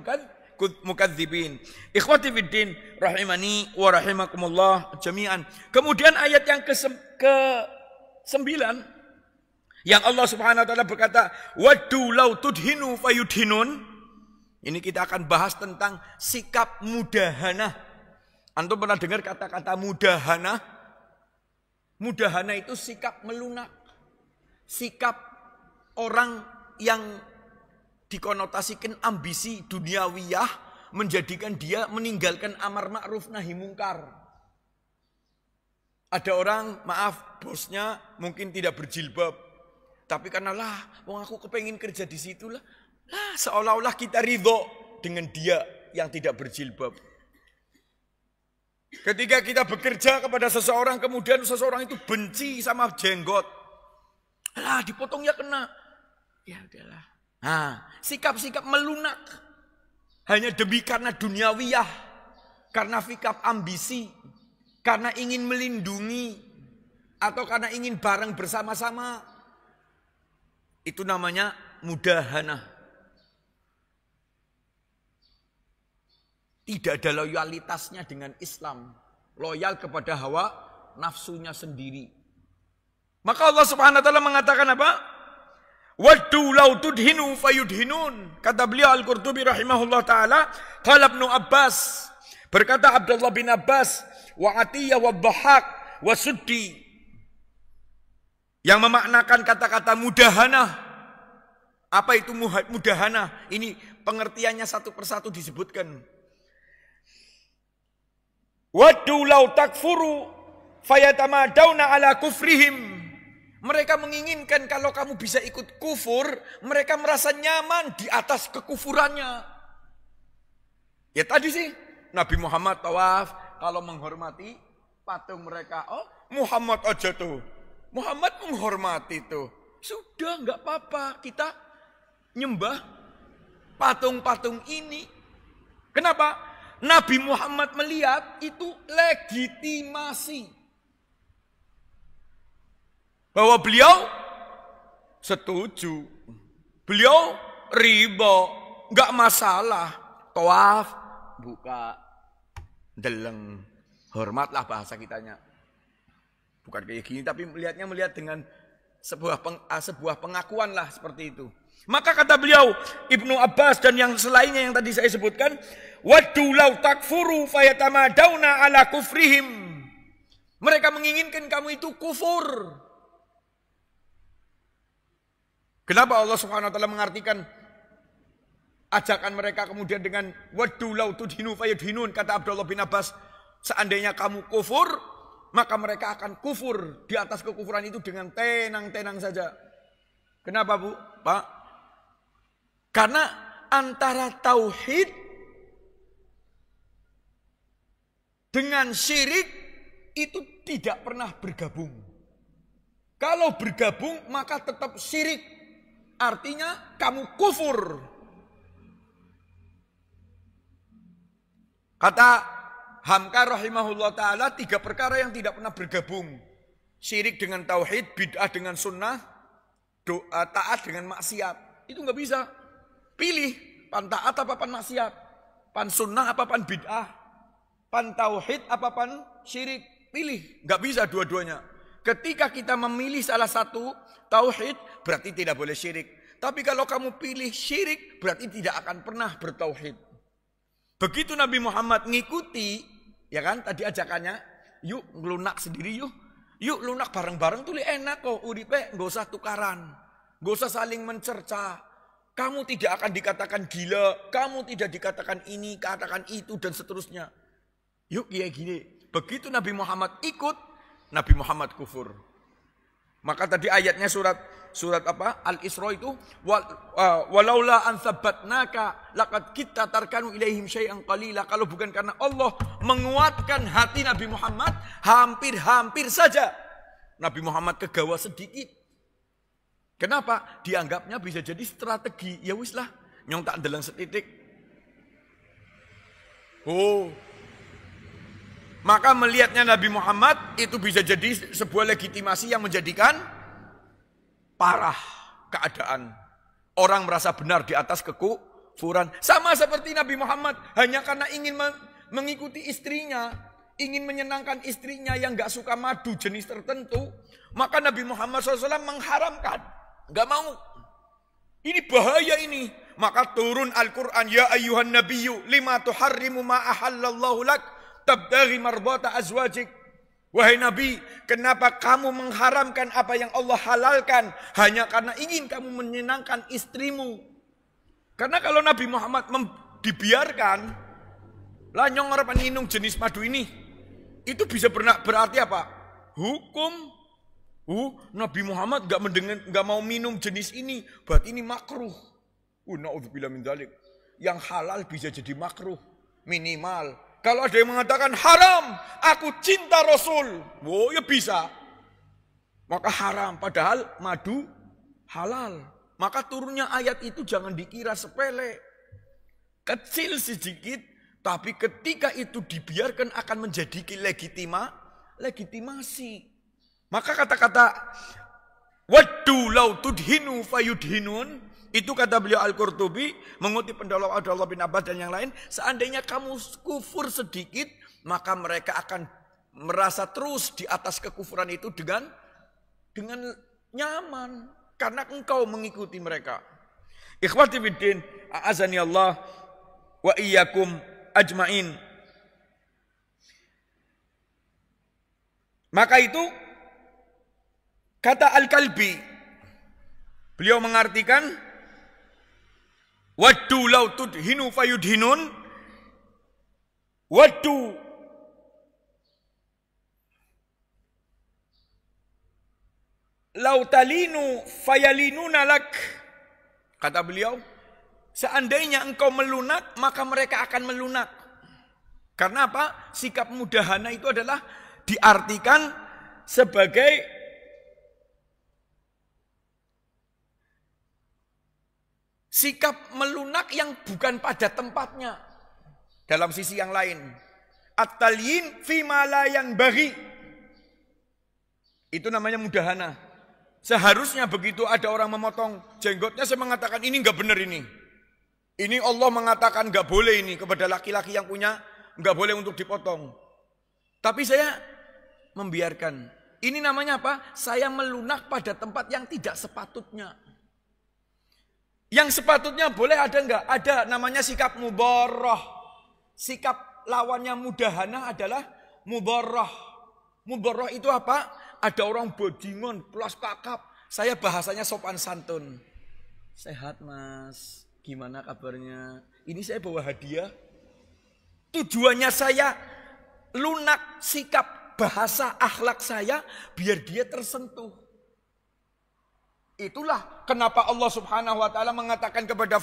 mukadzibin. Ikhwati fiddin rahimani wa rahimakumullah jami'an. Kemudian ayat yang ke-9 yang Allah Subhanahu wa taala berkata waddu law tudhinu fayudhinun. Ini kita akan bahas tentang sikap mudahana. Antum pernah dengar kata-kata mudahana? Mudahana itu sikap melunak. Sikap orang yang dikonotasikan ambisi duniawiyah menjadikan dia meninggalkan amar ma'ruf nahi mungkar. Ada orang, maaf, bosnya mungkin tidak berjilbab. Tapi karena wong aku kepengen kerja di situ seolah-olah kita ridho dengan dia yang tidak berjilbab. Ketika kita bekerja kepada seseorang, kemudian seseorang itu benci sama jenggot. Dipotong ya kena. Ya udahlah. Sikap-sikap melunak. Hanya demi karena duniawiyah. Karena sikap ambisi. Karena ingin melindungi. Atau karena ingin bareng bersama-sama. Itu namanya mudahana. Tidak ada loyalitasnya dengan Islam. Loyal kepada hawa nafsunya sendiri. Maka Allah Subhanahu wa taala mengatakan apa? Waddu law tudhinu fayudhinun. Kata beliau Al-Qurtubi rahimahullah ta'ala. Qala Ibnu Abbas. Berkata Abdullah bin Abbas. Wa Atiyah wa Dhahak wa Suddi. Yang memaknakan kata-kata mudahana. Apa itu mudahana? Ini pengertiannya satu persatu disebutkan. Waddu law takfuru fayatamadawna ala kufrihim. Mereka menginginkan kalau kamu bisa ikut kufur, mereka merasa nyaman di atas kekufurannya. Ya tadi sih, Nabi Muhammad tawaf, kalau menghormati patung mereka. Oh, Muhammad aja tuh. Muhammad menghormati tuh. Sudah, enggak apa-apa. Kita nyembah patung-patung ini. Kenapa? Nabi Muhammad melihat itu legitimasi. Bahwa beliau setuju. Beliau riba. Enggak masalah. Tawaf, buka, deleng. Hormatlah bahasa kitanya. Bukan kayak gini, tapi melihat dengan sebuah pengakuan lah seperti itu. Maka kata beliau, Ibnu Abbas dan yang selainnya yang tadi saya sebutkan, waddu law takfuru fayatamadawna ala kufrihim. Mereka menginginkan kamu itu kufur. Kenapa Allah Subhanahu wa taala mengartikan ajakan mereka kemudian dengan waddu law tudhinu fayudhinun? Kata Abdullah bin Abbas, seandainya kamu kufur, maka mereka akan kufur di atas kekufuran itu dengan tenang-tenang saja. Kenapa, Bu? Pak? Karena antara tauhid dengan syirik itu tidak pernah bergabung. Kalau bergabung maka tetap syirik. Artinya kamu kufur. Kata Hamka rahimahullah ta'ala, 3 perkara yang tidak pernah bergabung. Syirik dengan tauhid, bid'ah dengan sunnah, doa taat dengan maksiat. Itu nggak bisa. Pilih, pan taat apa pan maksiat. Pan sunnah apa pan bid'ah. Pan tauhid apa pan syirik. Pilih, nggak bisa dua-duanya. Ketika kita memilih salah satu tauhid, berarti tidak boleh syirik. Tapi kalau kamu pilih syirik, berarti tidak akan pernah bertauhid. Begitu Nabi Muhammad ngikuti, ya kan, tadi ajakannya, yuk lunak sendiri yuk. Yuk lunak bareng-bareng tuh enak kok, uripe nggak usah tukaran. Nggak usah saling mencerca. Kamu tidak akan dikatakan gila, kamu tidak dikatakan ini, katakan itu, dan seterusnya. Yuk kayak gini. Begitu Nabi Muhammad ikut, Nabi Muhammad kufur. Maka tadi ayatnya surat apa? Al-Isra itu walaula an tsabbatnaka laqad kitta tarkanu ilaihim syai'an qalila. Kalau bukan karena Allah menguatkan hati Nabi Muhammad, hampir saja Nabi Muhammad kegawa sedikit. Kenapa? Dianggapnya bisa jadi strategi. Ya wis lah, nyong tak ndeleng setitik. Oh. Maka melihatnya Nabi Muhammad itu bisa jadi sebuah legitimasi yang menjadikan parah keadaan. Orang merasa benar di atas kekufuran. Sama seperti Nabi Muhammad, hanya karena ingin mengikuti istrinya, ingin menyenangkan istrinya yang gak suka madu jenis tertentu, maka Nabi Muhammad SAW mengharamkan. Gak mau. Ini bahaya ini. Maka turun Al-Quran, ya ayyuhan nabiyyu lima tuharrimu ma ahallallahu lak tabdaghi marbata azwajik. Wahai Nabi, kenapa kamu mengharamkan apa yang Allah halalkan hanya karena ingin kamu menyenangkan istrimu? Karena kalau Nabi Muhammad dibiarkan, lah nyong orang minum jenis madu ini, itu bisa berarti apa? Hukum. Nabi Muhammad gak mau minum jenis ini, berarti ini makruh. Na'udzubillah min dzalik. Yang halal bisa jadi makruh minimal. Kalau ada yang mengatakan haram, aku cinta Rasul. Oh ya bisa. Maka haram, padahal madu halal. Maka turunnya ayat itu jangan dikira sepele. Kecil sedikit, tapi ketika itu dibiarkan akan menjadi legitimasi. Maka kata-kata waddu law tudhinu fayudhinun, itu kata beliau Al-Qurtubi mengutip pendalam Abdullah bin Abbas dan yang lain, seandainya kamu kufur sedikit, maka mereka akan merasa terus di atas kekufuran itu dengan nyaman. karena engkau mengikuti mereka. Ikhwati fiddin, a'azani Allah wa iyyakum ajmain. Maka itu kata Al-Kalbi, beliau mengartikan waddu law tudhinu fayudhinun, waddu law talinu fayalinuna lak. Kata beliau, seandainya engkau melunak, maka mereka akan melunak. Karena apa? Sikap mudahana itu adalah diartikan sebagai sikap melunak yang bukan pada tempatnya. Dalam sisi yang lain, at-talyin fi ma la yanbaghi, itu namanya mudahana. Seharusnya begitu ada orang memotong jenggotnya, saya mengatakan ini enggak benar ini. Ini Allah mengatakan enggak boleh ini kepada laki-laki yang punya, enggak boleh untuk dipotong. Tapi saya membiarkan. Ini namanya apa? Saya melunak pada tempat yang tidak sepatutnya. Yang sepatutnya boleh ada enggak? Ada, namanya sikap mubarrah. Sikap lawannya mudahana adalah mubarrah. Mubarrah itu apa? Ada orang bajingan, plus kakap. Saya bahasanya sopan santun. Sehat mas, gimana kabarnya? Ini saya bawa hadiah. Tujuannya saya lunak sikap bahasa akhlak saya biar dia tersentuh. Itulah kenapa Allah Subhanahu wa taala mengatakan kepada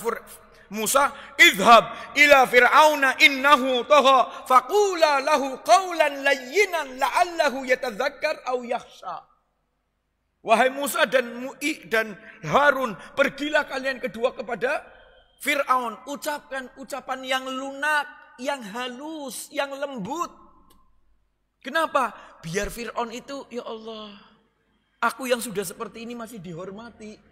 Musa, "Idhhab ila fir'auna innahu tagha faqula lahu qawlan layyinan la'allahu yatadzakkar aw yakhsha." Wahai Musa dan Harun, pergilah kalian kedua kepada Fir'aun, ucapkan ucapan yang lunak, yang halus, yang lembut. Kenapa? Biar Fir'aun itu, ya Allah, aku yang sudah seperti ini masih dihormati.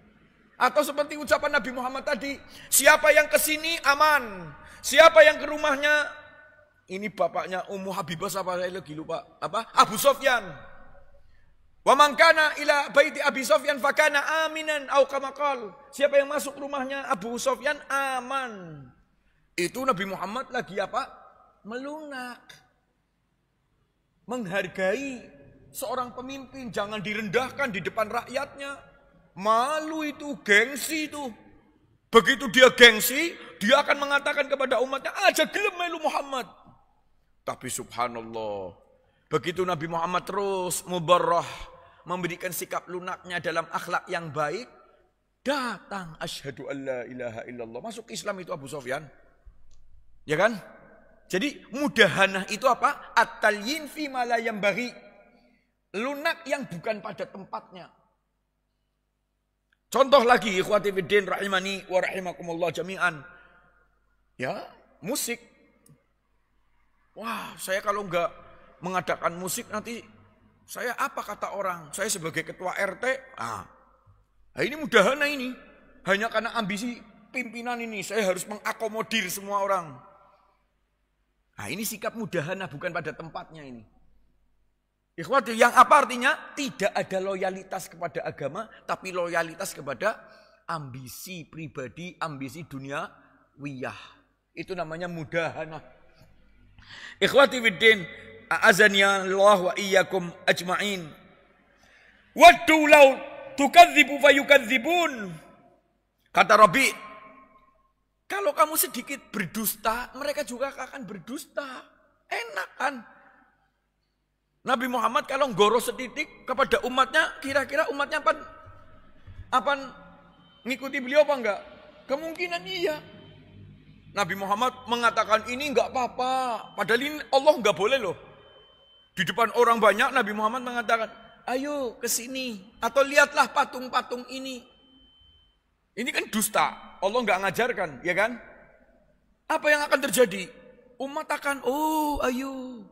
Atau seperti ucapan Nabi Muhammad tadi, siapa yang ke sini aman, siapa yang ke rumahnya, ini bapaknya Ummu Habibah, apa saya lagi lupa, apa? Abu Sofyan. Wa man kana ila baiti Abi Sofyan fakana aminan au kama qala. Siapa yang masuk rumahnya Abu Sofyan aman. Itu Nabi Muhammad lagi apa? Melunak. Menghargai seorang pemimpin, jangan direndahkan di depan rakyatnya. Malu itu, gengsi itu. Begitu dia gengsi, dia akan mengatakan kepada umatnya, aja gelem melu Muhammad. Tapi subhanallah, begitu Nabi Muhammad terus mubarrah, memberikan sikap lunaknya dalam akhlak yang baik, datang asyhadu an la ilaha illallah. Masuk Islam itu Abu Sofyan. Ya kan? Jadi mudahanah itu apa? At-talyin fi ma la yanbaghi. Lunak yang bukan pada tempatnya. Contoh lagi, ikhwati fiddin rahimani wa rahimakumullah jami'an. Ya, musik. Wah, saya kalau enggak mengadakan musik nanti saya apa kata orang? Saya sebagai ketua RT, nah ini mudahana ini. Hanya karena ambisi pimpinan ini, saya harus mengakomodir semua orang. Nah, ini sikap mudahana bukan pada tempatnya ini. Ikhwati, yang apa artinya? Tidak ada loyalitas kepada agama, tapi loyalitas kepada ambisi pribadi, ambisi duniawiyah. Itu namanya mudahana. Ikhwati fiddin, a'azani Allah wa iyyakum ajma'in. Waddu law tukadzibu fayukadzibun. Kata Rabi, kalau kamu sedikit berdusta, mereka juga akan berdusta. Enak kan? Nabi Muhammad kalau nggoro setitik kepada umatnya, kira-kira umatnya apa ngikuti beliau apa enggak? Kemungkinan iya. Nabi Muhammad mengatakan ini enggak apa-apa. Padahal ini Allah enggak boleh loh. Di depan orang banyak Nabi Muhammad mengatakan, ayo ke sini. Atau lihatlah patung-patung ini. Ini kan dusta. Allah enggak ngajarkan, ya kan? Apa yang akan terjadi? Umat akan, oh ayo.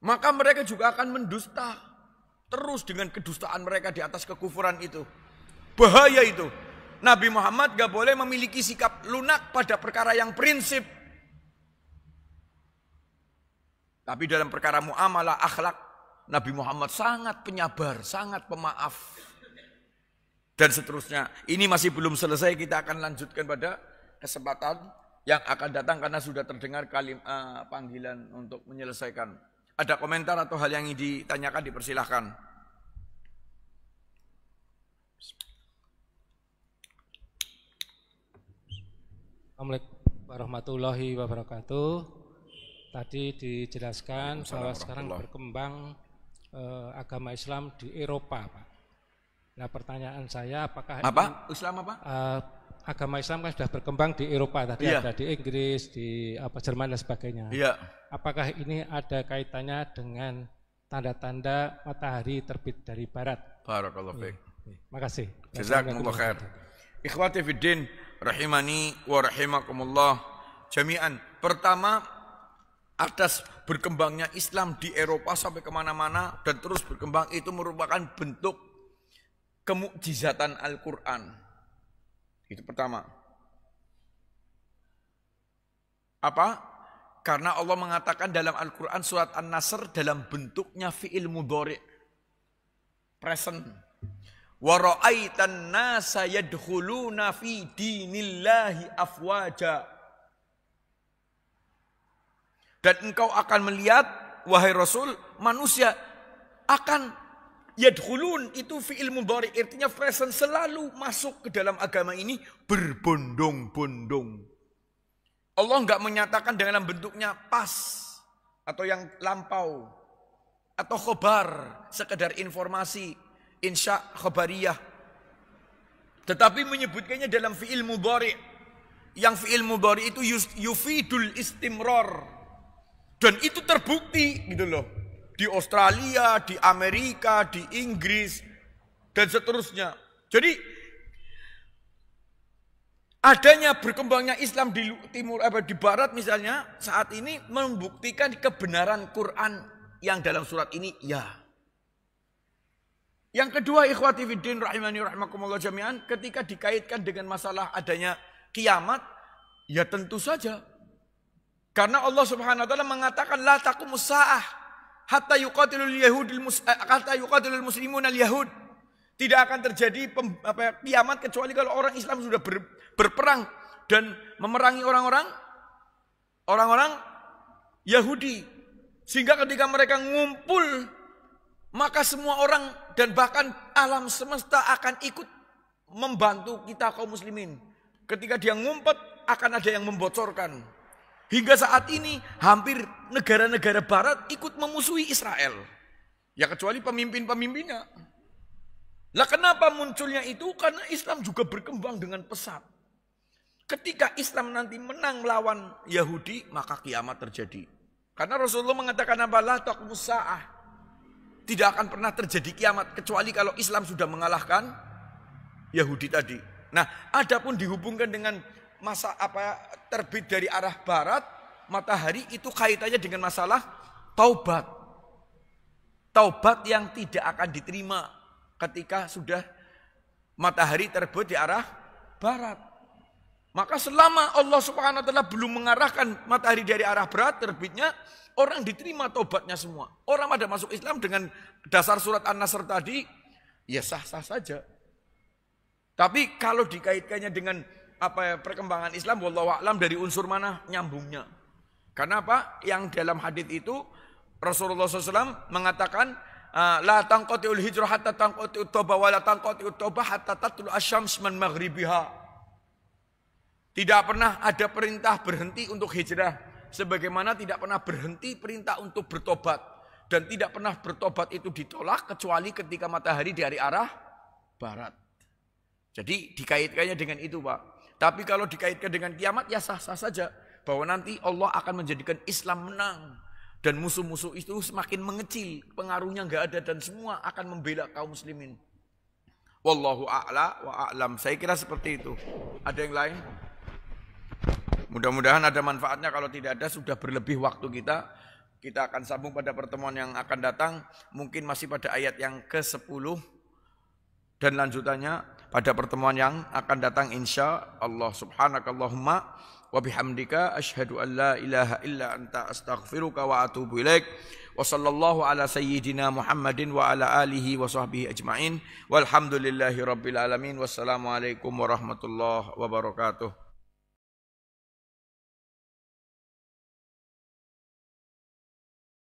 Maka mereka juga akan mendusta. Terus dengan kedustaan mereka di atas kekufuran itu. Bahaya itu. Nabi Muhammad gak boleh memiliki sikap lunak pada perkara yang prinsip. Tapi dalam perkara muamalah akhlak, Nabi Muhammad sangat penyabar, sangat pemaaf. dan seterusnya. Ini masih belum selesai, kita akan lanjutkan pada kesempatan yang akan datang karena sudah terdengar panggilan untuk menyelesaikan. Ada komentar atau hal yang ingin ditanyakan, dipersilahkan. Assalamualaikum warahmatullahi wabarakatuh. Tadi dijelaskan bahwa sekarang berkembang agama Islam di Eropa, Pak. Nah, pertanyaan saya apakah Islam apa? Agama Islam kan sudah berkembang di Eropa tadi, ada di Inggris, di Jerman dan sebagainya. Iya. Apakah ini ada kaitannya dengan tanda-tanda matahari terbit dari barat? Barakallahu fiik. Makasih. Jazakumullah khair. Ikhwati fiddin rahimani wa rahimakumullah jami'an. Pertama, atas berkembangnya Islam di Eropa sampai kemana-mana dan terus berkembang itu merupakan bentuk kemukjizatan Al-Quran. Itu pertama. Apa? Karena Allah mengatakan dalam Al-Quran surat An-Nasr dalam bentuknya fi'il mudhari' present. Wa ra'aitan nasa yadkhuluna fi dinillahi afwaja. Dan engkau akan melihat, wahai Rasul, manusia akan yadkhulun, itu fi'il mudhari, artinya present, selalu masuk ke dalam agama ini berbondong-bondong. Allah enggak menyatakan dalam bentuknya pas atau yang lampau atau khobar, sekedar informasi, insya khobariyah. Tetapi menyebutkannya dalam fi'il mudhari, yang fi'il mudhari itu yufidul istimrar. Dan itu terbukti gitu loh. Di Australia, di Amerika, di Inggris, dan seterusnya. Jadi adanya berkembangnya Islam di timur di barat misalnya saat ini membuktikan kebenaran Quran yang dalam surat ini ya. Yang kedua, ikhwati fiddin rahimani rahimakumullah jami'an, ketika dikaitkan dengan masalah adanya kiamat, ya tentu saja. Karena Allah Subhanahu wa taala mengatakan la taqumus saah hatta yuqatilul muslimun al-yahud. Tidak akan terjadi kiamat kecuali kalau orang Islam sudah berperang dan memerangi orang-orang Yahudi. Sehingga ketika mereka ngumpul, maka semua orang dan bahkan alam semesta akan ikut membantu kita kaum muslimin. Ketika dia ngumpet akan ada yang membocorkan. Hingga saat ini hampir negara-negara barat ikut memusuhi Israel. Ya kecuali pemimpin-pemimpinnya. Lah kenapa munculnya itu? Karena Islam juga berkembang dengan pesat. Ketika Islam nanti menang melawan Yahudi, maka kiamat terjadi. Karena Rasulullah mengatakan apa? La taqumus saah. Tidak akan pernah terjadi kiamat kecuali kalau Islam sudah mengalahkan Yahudi tadi. Nah, adapun dihubungkan dengan masa terbit dari arah barat, matahari itu kaitannya dengan masalah taubat. Taubat yang tidak akan diterima ketika sudah matahari terbit di arah barat. Maka selama Allah Subhanahu wa taala belum mengarahkan matahari dari arah barat terbitnya, orang diterima taubatnya semua. Orang pada masuk Islam dengan dasar surat An-Nasr tadi, ya sah-sah saja. Tapi kalau dikaitkannya dengan perkembangan Islam, wallahu a'lam dari unsur mana nyambungnya. Karena apa? Yang dalam hadis itu Rasulullah SAW mengatakan la tanqati'ul hijrah hatta tanqati'ut taubah wa la tanqati'ut taubah hatta tatlu asyams min maghribiha. Tidak pernah ada perintah berhenti untuk hijrah, sebagaimana tidak pernah berhenti perintah untuk bertobat, dan tidak pernah bertobat itu ditolak kecuali ketika matahari dari arah barat. Jadi dikaitkannya dengan itu, Pak. Tapi kalau dikaitkan dengan kiamat, ya sah-sah saja. Bahwa nanti Allah akan menjadikan Islam menang. Dan musuh-musuh itu semakin mengecil. Pengaruhnya enggak ada dan semua akan membela kaum muslimin. Wallahu a'la wa a'lam. Saya kira seperti itu. Ada yang lain? Mudah-mudahan ada manfaatnya. Kalau tidak ada, sudah berlebih waktu kita. Kita akan sambung pada pertemuan yang akan datang. Mungkin masih pada ayat yang ke-10. Dan lanjutannya pada pertemuan yang akan datang insya Allah. Subhanakallahumma wa bihamdika asyhadu an la ilaha illa anta astaghfiruka wa atubu ilaik. Wa sallallahu ala sayyidina Muhammadin wa ala alihi wa sahbihi ajma'in. Walhamdulillahi rabbil alamin. Wassalamualaikum warahmatullahi wabarakatuh.